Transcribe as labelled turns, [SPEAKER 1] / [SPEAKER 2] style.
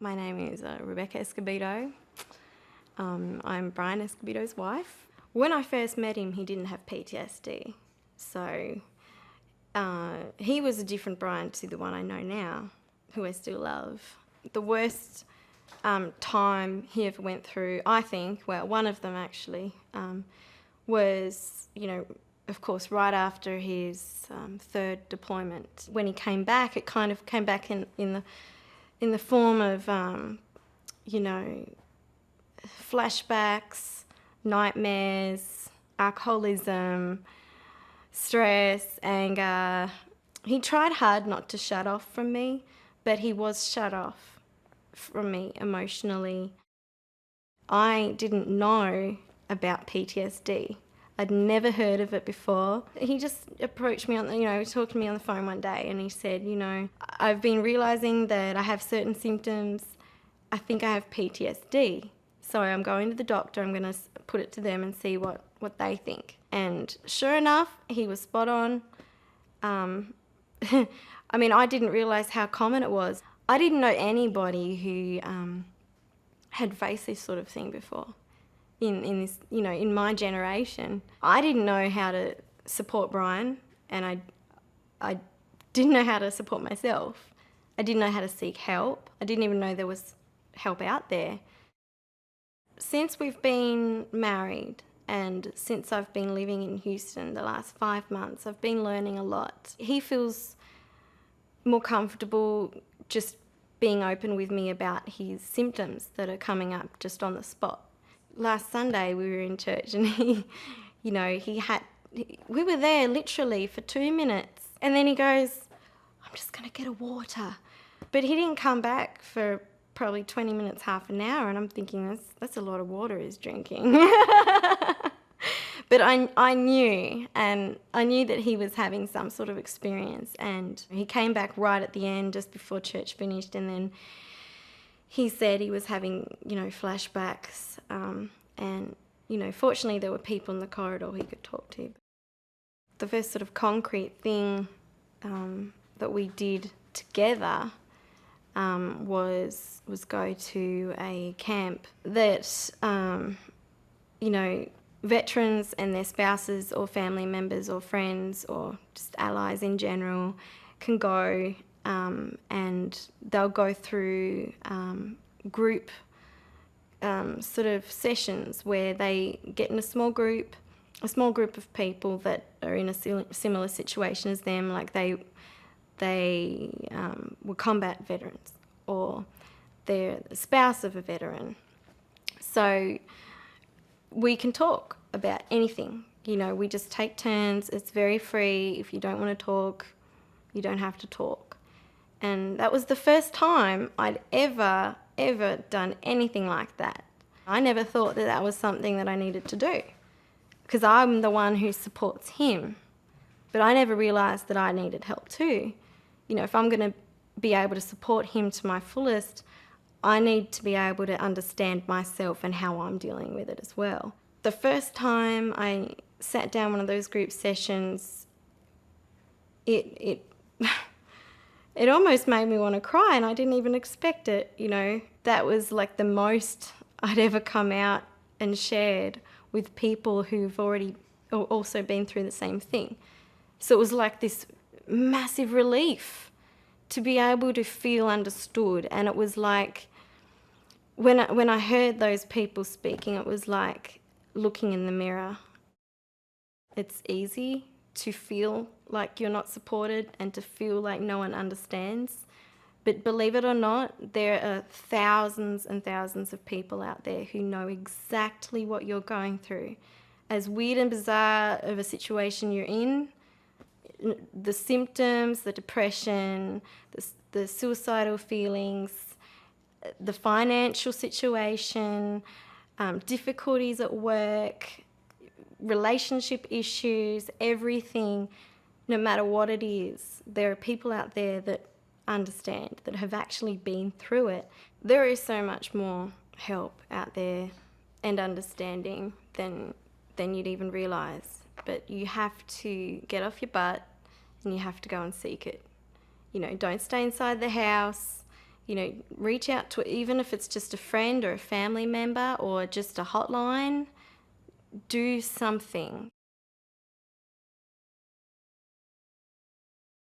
[SPEAKER 1] My name is Rebecca Escobedo. I'm Brian Escobedo's wife. When I first met him, he didn't have PTSD. So he was a different Brian to the one I know now, who I still love. The worst time he ever went through, I think, well, one of them actually, was, of course, right after his third deployment. When he came back, it kind of came back in the form of, flashbacks, nightmares, alcoholism, stress, anger. He tried hard not to shut off from me, but he was shut off from me emotionally. I didn't know about PTSD. I'd never heard of it before. He just approached me talked to me on the phone one day and he said, I've been realizing that I have certain symptoms. I think I have PTSD. So I'm going to the doctor, I'm going to put it to them and see what they think. And sure enough, he was spot on. I didn't realize how common it was. I didn't know anybody who had faced this sort of thing before. In this, in my generation, I didn't know how to support Brian, and I didn't know how to support myself. I didn't know how to seek help. I didn't even know there was help out there. Since we've been married and since I've been living in Houston the last 5 months, I've been learning a lot. He feels more comfortable just being open with me about his symptoms that are coming up just on the spot. Last Sunday we were in church and we were there literally for 2 minutes and then he goes, I'm just going to get a water. But he didn't come back for probably 20 minutes, half an hour, and I'm thinking that's a lot of water he's drinking. But I knew that he was having some sort of experience, and he came back right at the end just before church finished, and then he said he was having, flashbacks, and, fortunately there were people in the corridor he could talk to. The first sort of concrete thing that we did together was go to a camp that, veterans and their spouses or family members or friends or just allies in general can go, and they'll go through group sort of sessions where they get in a small group of people that are in a similar situation as them, like they were combat veterans or they're the spouse of a veteran. So we can talk about anything. We just take turns. It's very free. If you don't want to talk, you don't have to talk. And that was the first time I'd ever done anything like that. I never thought that was something that I needed to do because I'm the one who supports him. But I never realised that I needed help too. If I'm going to be able to support him to my fullest, I need to be able to understand myself and how I'm dealing with it as well. The first time I sat down one of those group sessions, it almost made me want to cry, and I didn't even expect it. That was like the most I'd ever come out and shared with people who've already also been through the same thing. So it was like this massive relief to be able to feel understood. And it was like, when I heard those people speaking, it was like looking in the mirror. It's easy to feel like you're not supported and to feel like no one understands. But believe it or not, there are thousands and thousands of people out there who know exactly what you're going through. As weird and bizarre of a situation you're in, the symptoms, the depression, the suicidal feelings, the financial situation, difficulties at work, relationship issues, everything, no matter what it is, there are people out there that understand, that have actually been through it. There is so much more help out there and understanding than you'd even realise. But you have to get off your butt and you have to go and seek it. Don't stay inside the house. You know, reach out to, even if it's just a friend or a family member or just a hotline, do something.